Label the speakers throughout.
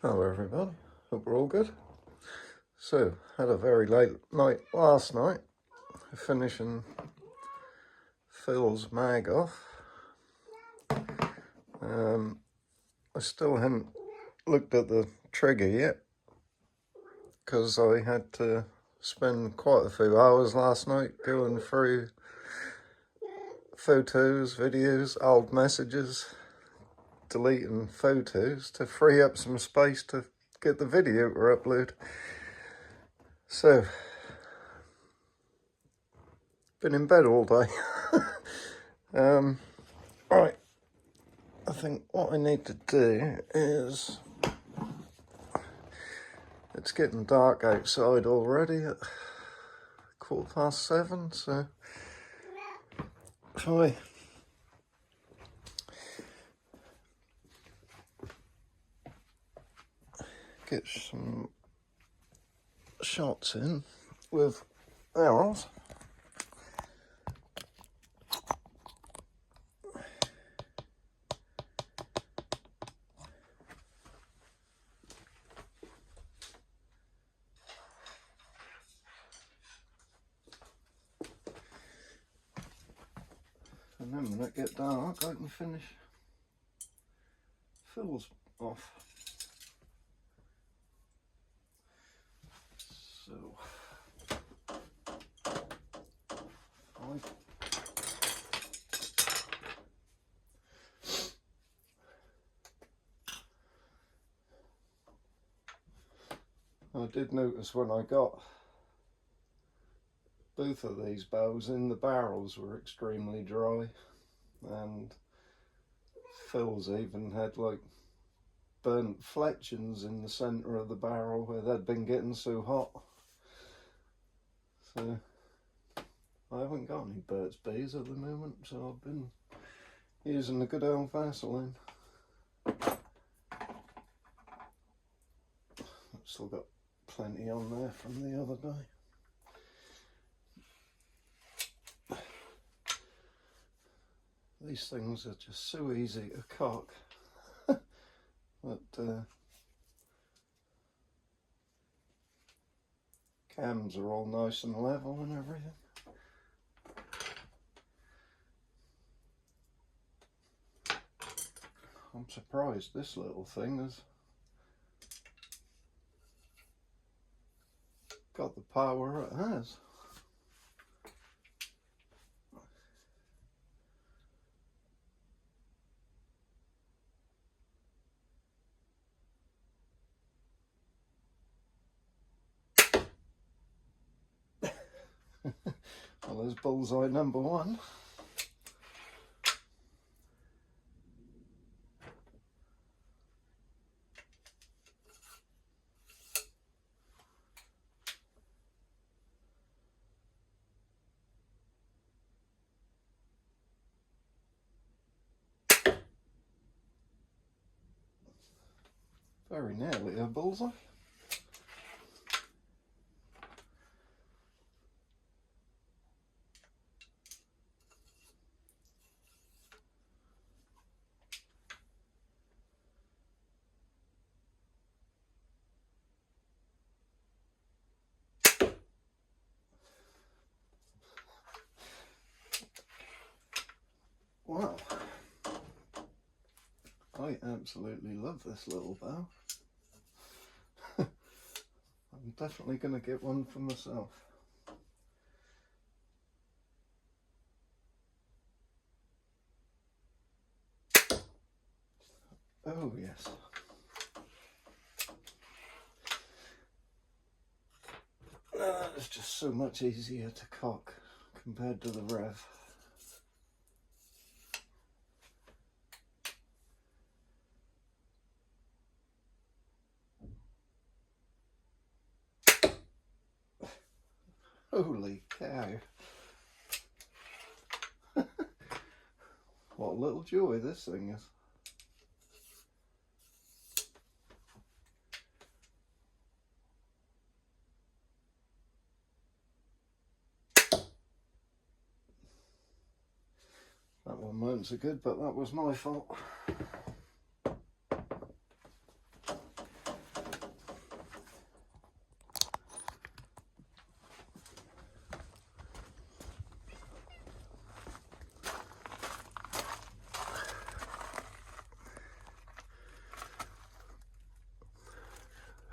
Speaker 1: Hello everybody, hope we're all good. So, had a very late night last night, finishing Phil's mag off. I still hadn't looked at the trigger yet, because I had to spend quite a few hours last night going through photos, videos, old messages, deleting photos to free up some space to get the video to upload. So, been in bed all day. Right, I think what I need to do is, it's getting dark outside already at 7:15, so if I get some shots in with Erol's. And then when it gets dark, I can finish Phil's off. So, I did notice when I got both of these bows in, the barrels were extremely dry, and Phil's even had like burnt fletchings in the centre of the barrel where they'd been getting so hot. So I haven't got any Burt's Bees at the moment, so I've been using the good old Vaseline. I've still got plenty on there from the other day. These things are just so easy to cock. But cams are all nice and level and everything. I'm surprised this little thing has got the power it has. Well, there's bullseye number one. Very nearly a bullseye. Wow, I absolutely love this little bow. I'm definitely going to get one for myself. Oh yes. It's just so much easier to cock compared to the Rev. Holy cow. What a little joy this thing is. That one weren't so good, but that was my fault.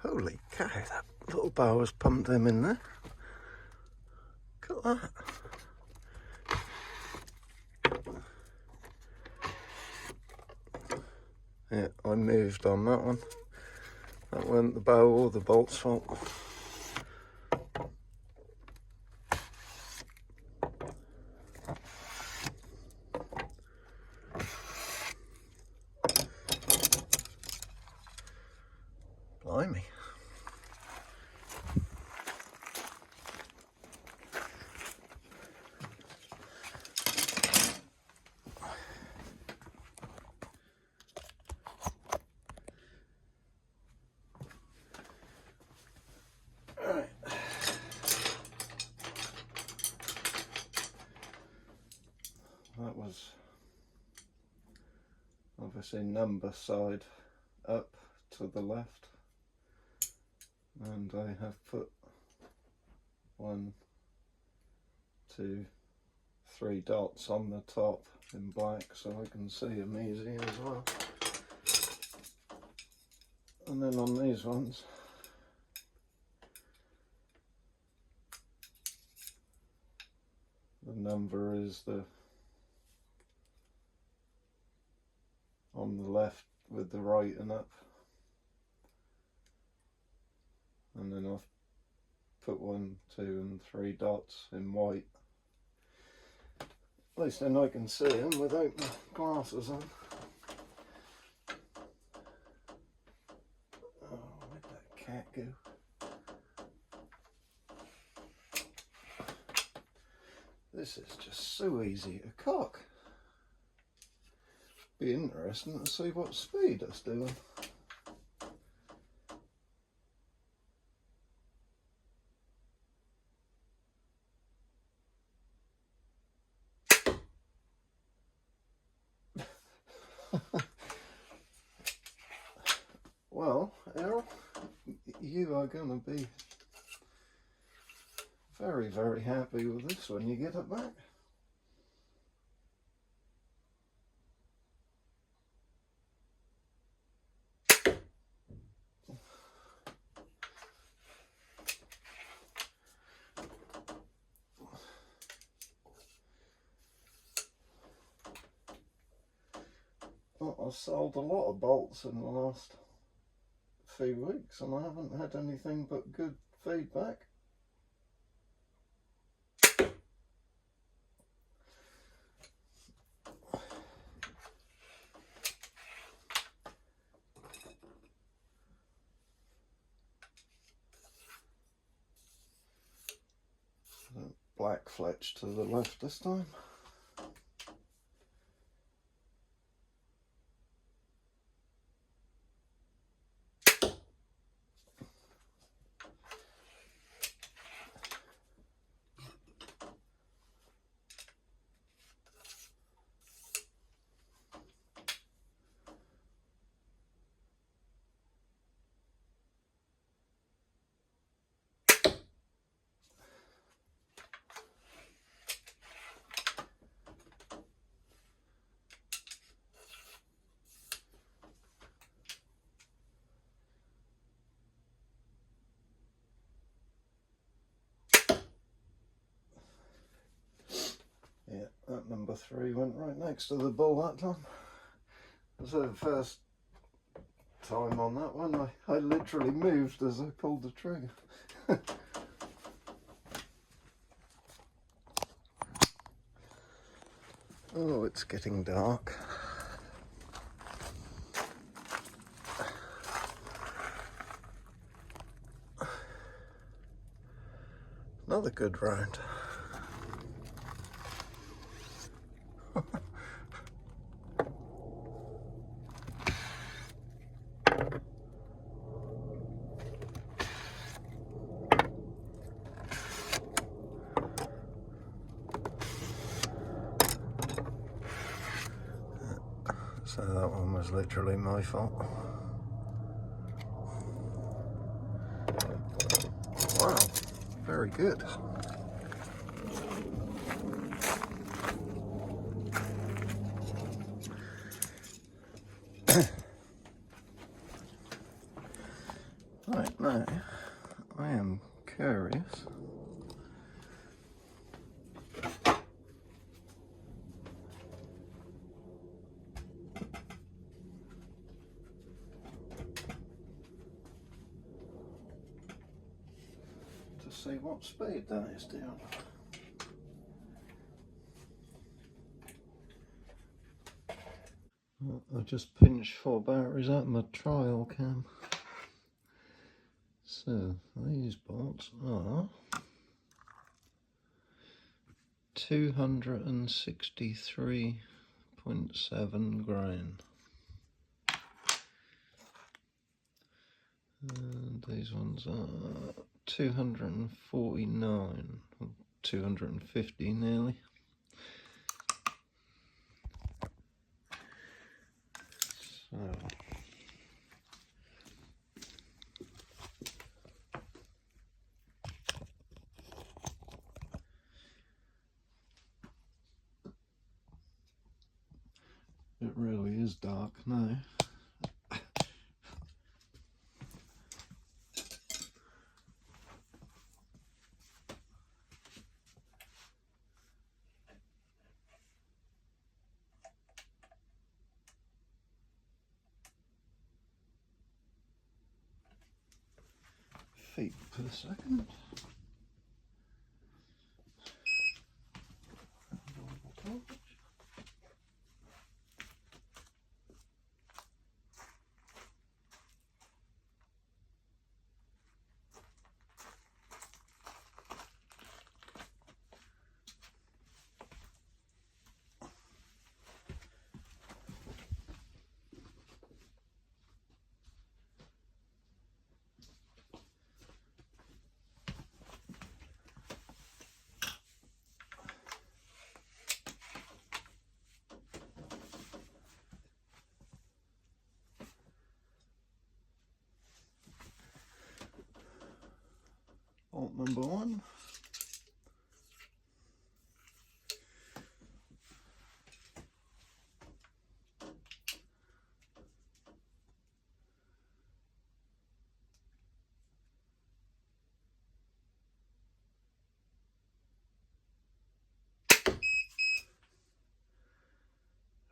Speaker 1: Holy cow, that little bow has pumped them in there. Look at that. Yeah, I moved on that one. That weren't the bow or the bolt's fault. Blimey. Right. That was obviously number side up to the left, and I have put 1, 2, 3 dots on the top in black so I can see them easy as well. And then on these ones, the number is on the left with the right and up, and then I've put 1, 2 and 3 dots in white. At least then I can see them without my glasses on. Oh, where'd that cat go? This is just so easy to cock. Be interesting to see what speed it's doing. Well, Erol, you are going to be very, very happy with this when you get it back. Well, I've sold a lot of bolts in the last few weeks and I haven't had anything but good feedback. Black fletch to the left this time. Yeah, that number 3 went right next to the bull that time. So the first time on that one, I literally moved as I pulled the trigger. Oh, it's getting dark. Another good round. So that one was literally my fault. Wow, very good. Right, now I am curious to see what speed that is doing. I just pinched 4 batteries out of my trial cam. So these bolts are 263.7 grain. And these ones are 249, 250 nearly. So it really is dark now. Feet per second. Bolt number 1.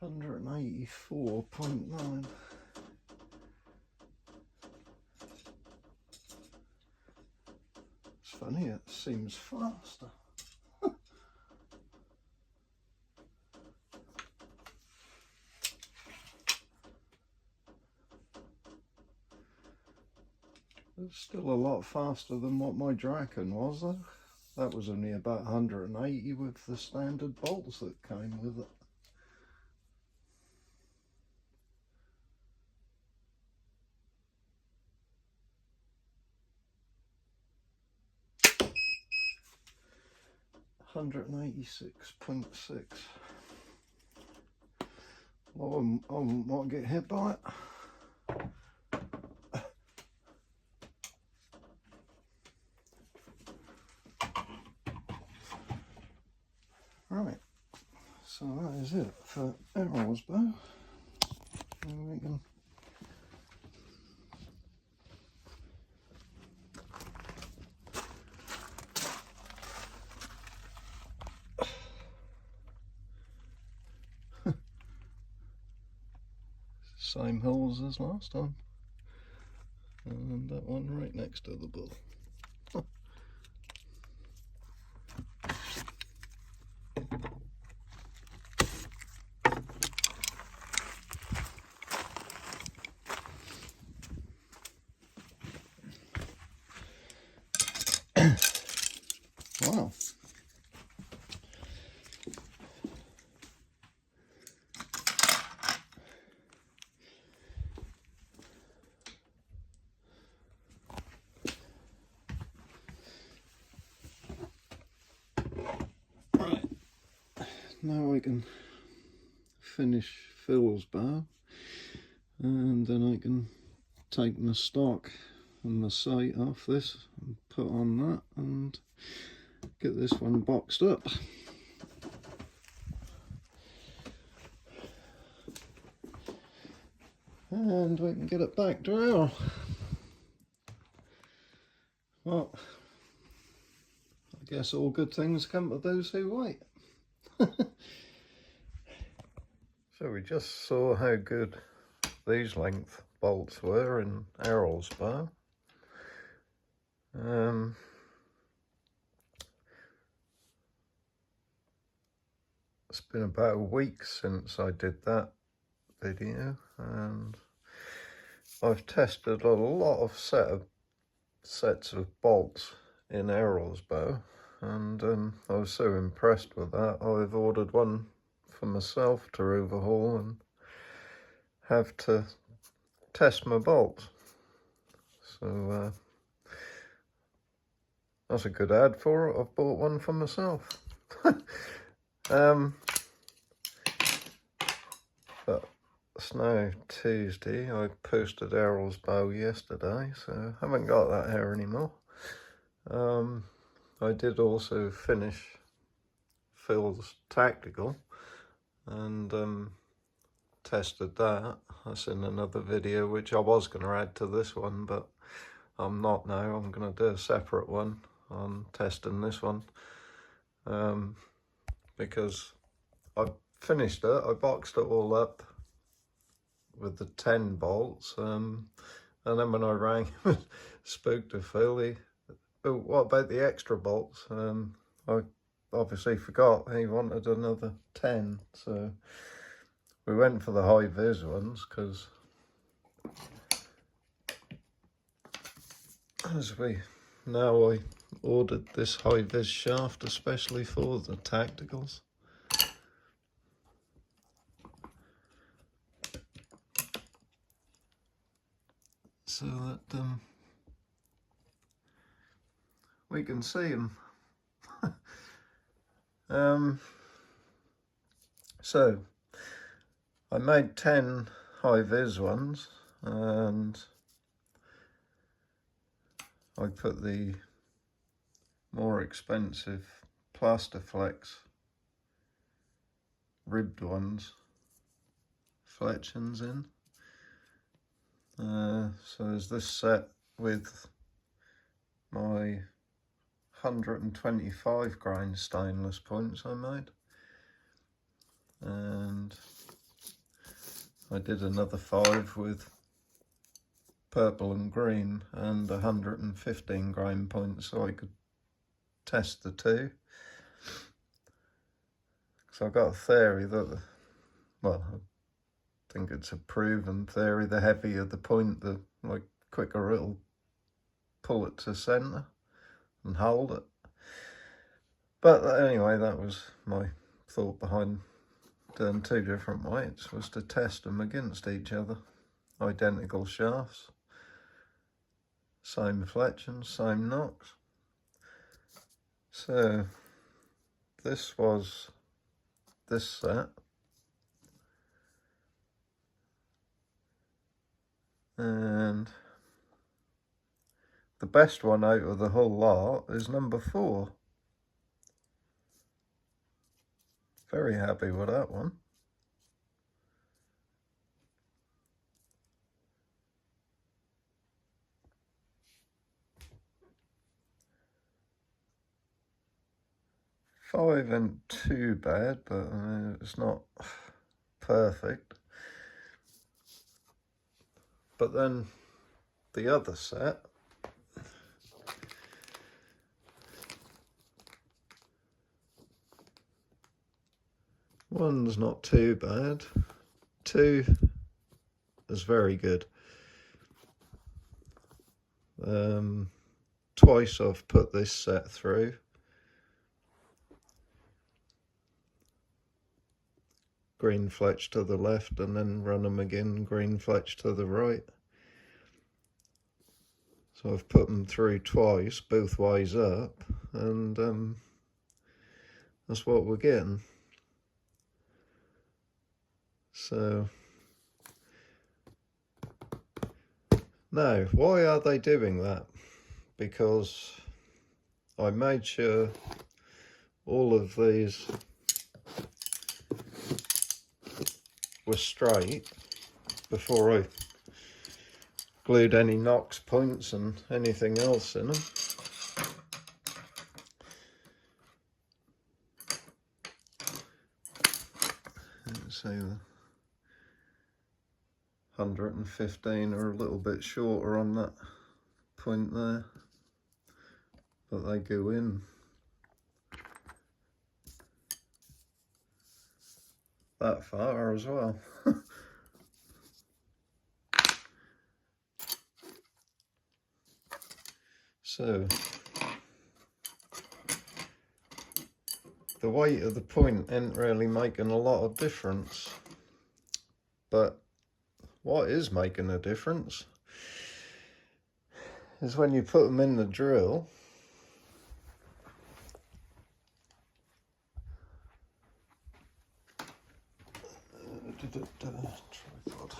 Speaker 1: $184.9. It's funny, it seems faster. It's still a lot faster than what my Draken was though. That was only about 180 with the standard bolts that came with it. $186.6. Well, I won't get hit by it. Right, so that is it for Erol's bow. And we can same holes as last time, and that one right next to the bull. Wow. Right, now we can finish Phil's bow, and then I can take my stock and my sight off this and put on that and get this one boxed up. And we can get it back to Erol. Well, I guess all good things come to those who wait. So we just saw how good these length bolts were in Erol's bow. It's been about a week since I did that video, and I've tested a lot of sets of bolts in Erol's bow, and I was so impressed with that, I've ordered one for myself to overhaul and have to test my bolts. So that's a good ad for it. I've bought one for myself. But it's now Tuesday. I posted Erol's bow yesterday, so I haven't got that here anymore. I did also finish Phil's tactical and tested that. That's in another video, which I was going to add to this one, but I'm not now. I'm going to do a separate one on testing this one, because I finished it. I boxed it all up with the 10 bolts, and then when I rang him and spoke to Phil, oh, what about the extra bolts? I obviously forgot he wanted another 10, so we went for the high vis ones, because now I ordered this high vis shaft especially for the tacticals. So that we can see them. So I made 10 high vis ones, and I put the more expensive Plastiflex ribbed ones, fletchings in. So there's this set with my 125 grain stainless points I made, and I did another 5 with purple and green and 115 grain points, so I could test the two. So I've got a theory that, well, I think it's a proven theory, the heavier the point, the quicker it'll pull it to centre and hold it. But anyway, that was my thought behind doing 2 different weights, was to test them against each other. Identical shafts, same fletchings, same knocks. So this was this set. And the best one out of the whole lot is number 4. Very happy with that one. Five isn't too bad, but it's not perfect. But then the other set, one's not too bad, 2 is very good. Twice I've put this set through. Green fletch to the left and then run them again, green fletch to the right. So I've put them through twice, both ways up, and that's what we're getting. So now, why are they doing that? Because I made sure all of these were straight before I glued any knocks, points and anything else in them. see the 115 are a little bit shorter on that point there, but they go in that far as well. So the weight of the point ain't really making a lot of difference, but what is making a difference is when you put them in the drill. Tripod.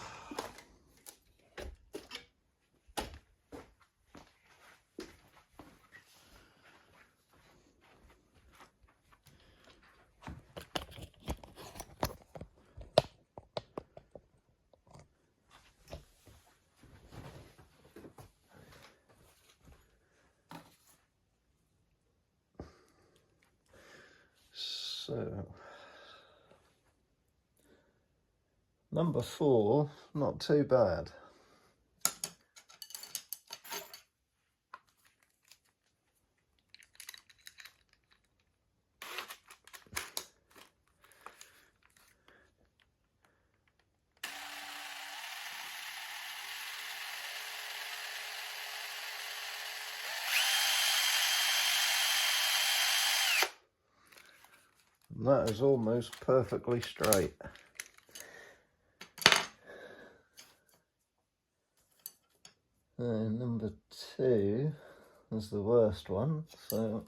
Speaker 1: So, number 4, not too bad. And that is almost perfectly straight. And number 2 is the worst one, so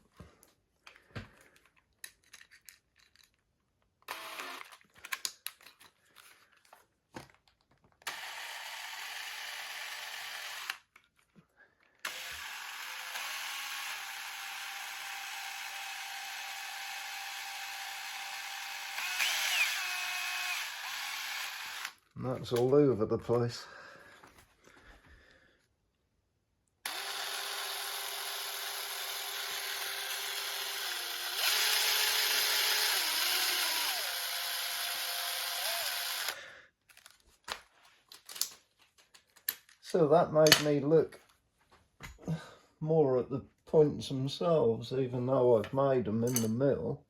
Speaker 1: and that's all over the place. So that made me look more at the points themselves, even though I've made them in the mill.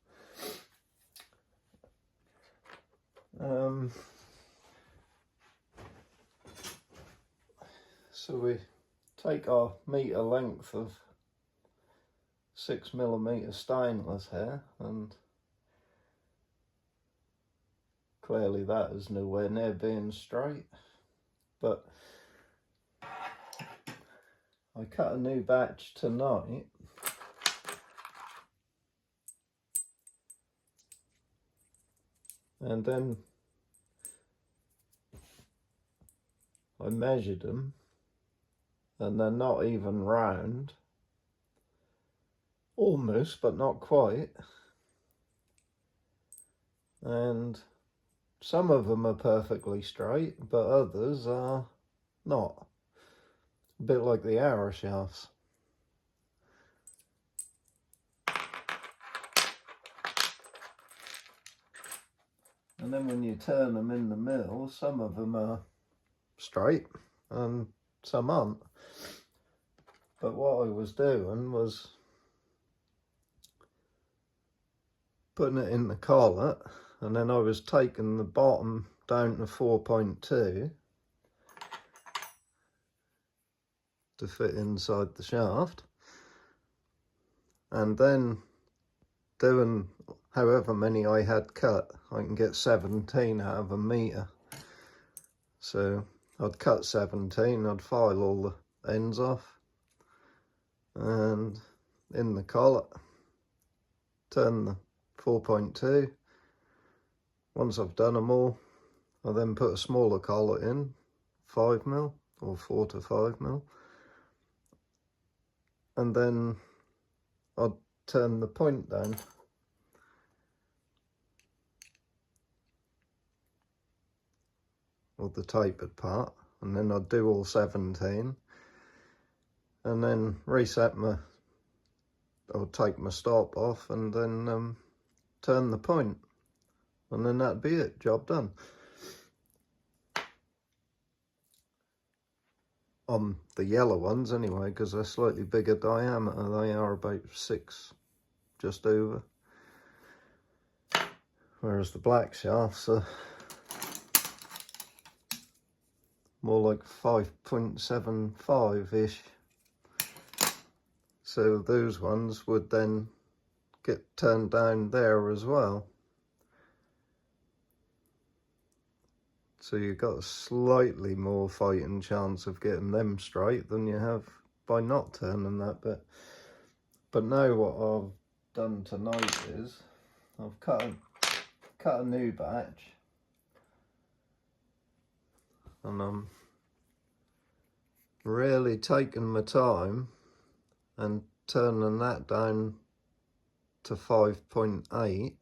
Speaker 1: So we take our metre length of 6mm stainless here, and clearly that is nowhere near being straight, but I cut a new batch tonight, and then I measured them, and they're not even round. Almost, but not quite. And some of them are perfectly straight, but others are not. A bit like the arrow shafts. And then when you turn them in the mill, some of them are straight and some aren't. But what I was doing was putting it in the collet, and then I was taking the bottom down to 4.2 to fit inside the shaft, and then doing however many I had cut. I can get 17 out of a metre, so I'd cut 17, I'd file all the ends off, and in the collet turn the 4.2. Once I've done them all, I then put a smaller collet in, 5mm or 4 to 5mm, and then I'd turn the point down. Or the tapered part, and then I'd do all 17, and then reset I would take my stop off, and then turn the point. and then that'd be it, job done. On the yellow ones anyway, because they're slightly bigger diameter. They are about 6, just over. Whereas the black shafts are more like 5.75-ish. So those ones would then get turned down there as well. So you've got a slightly more fighting chance of getting them straight than you have by not turning that bit. But now what I've done tonight is I've cut a new batch, and I'm really taking my time and turning that down to 5.8.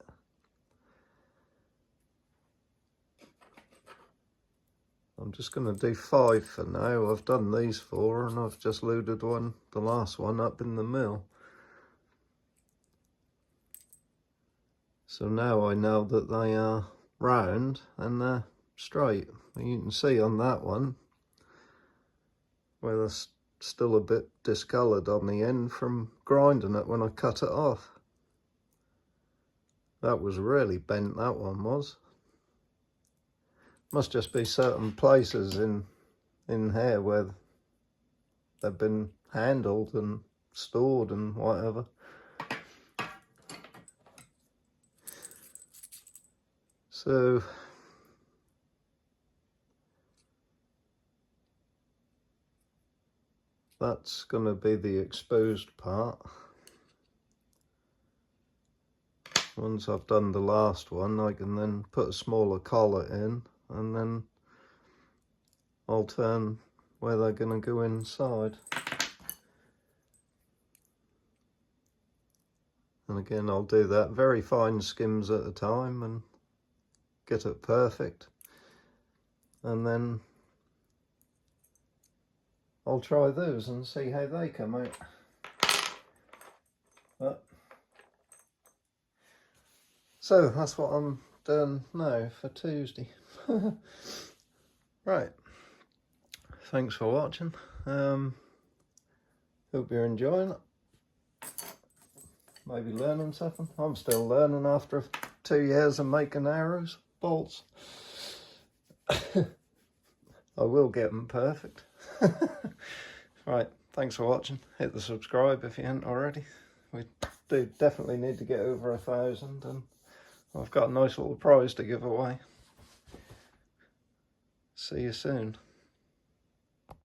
Speaker 1: I'm just going to do 5 for now. I've done these 4 and I've just loaded the last one up in the mill. So now I know that they are round and they're straight. And you can see on that one where they're still a bit discoloured on the end from grinding it when I cut it off. That was really bent, that one was. Must just be certain places in here where they've been handled and stored and whatever. So that's going to be the exposed part. Once I've done the last one, I can then put a smaller collet in, and then I'll turn where they're going to go inside. And again, I'll do that very fine skims at a time and get it perfect. And then I'll try those and see how they come out. So that's what I'm doing now for Tuesday. Right, thanks for watching. Hope you're enjoying it. Maybe learning something. I'm still learning after 2 years of making arrows, bolts. I will get them perfect. Right, thanks for watching. Hit the subscribe if you haven't already. We do definitely need to get over 1,000, and I've got a nice little prize to give away. See you soon.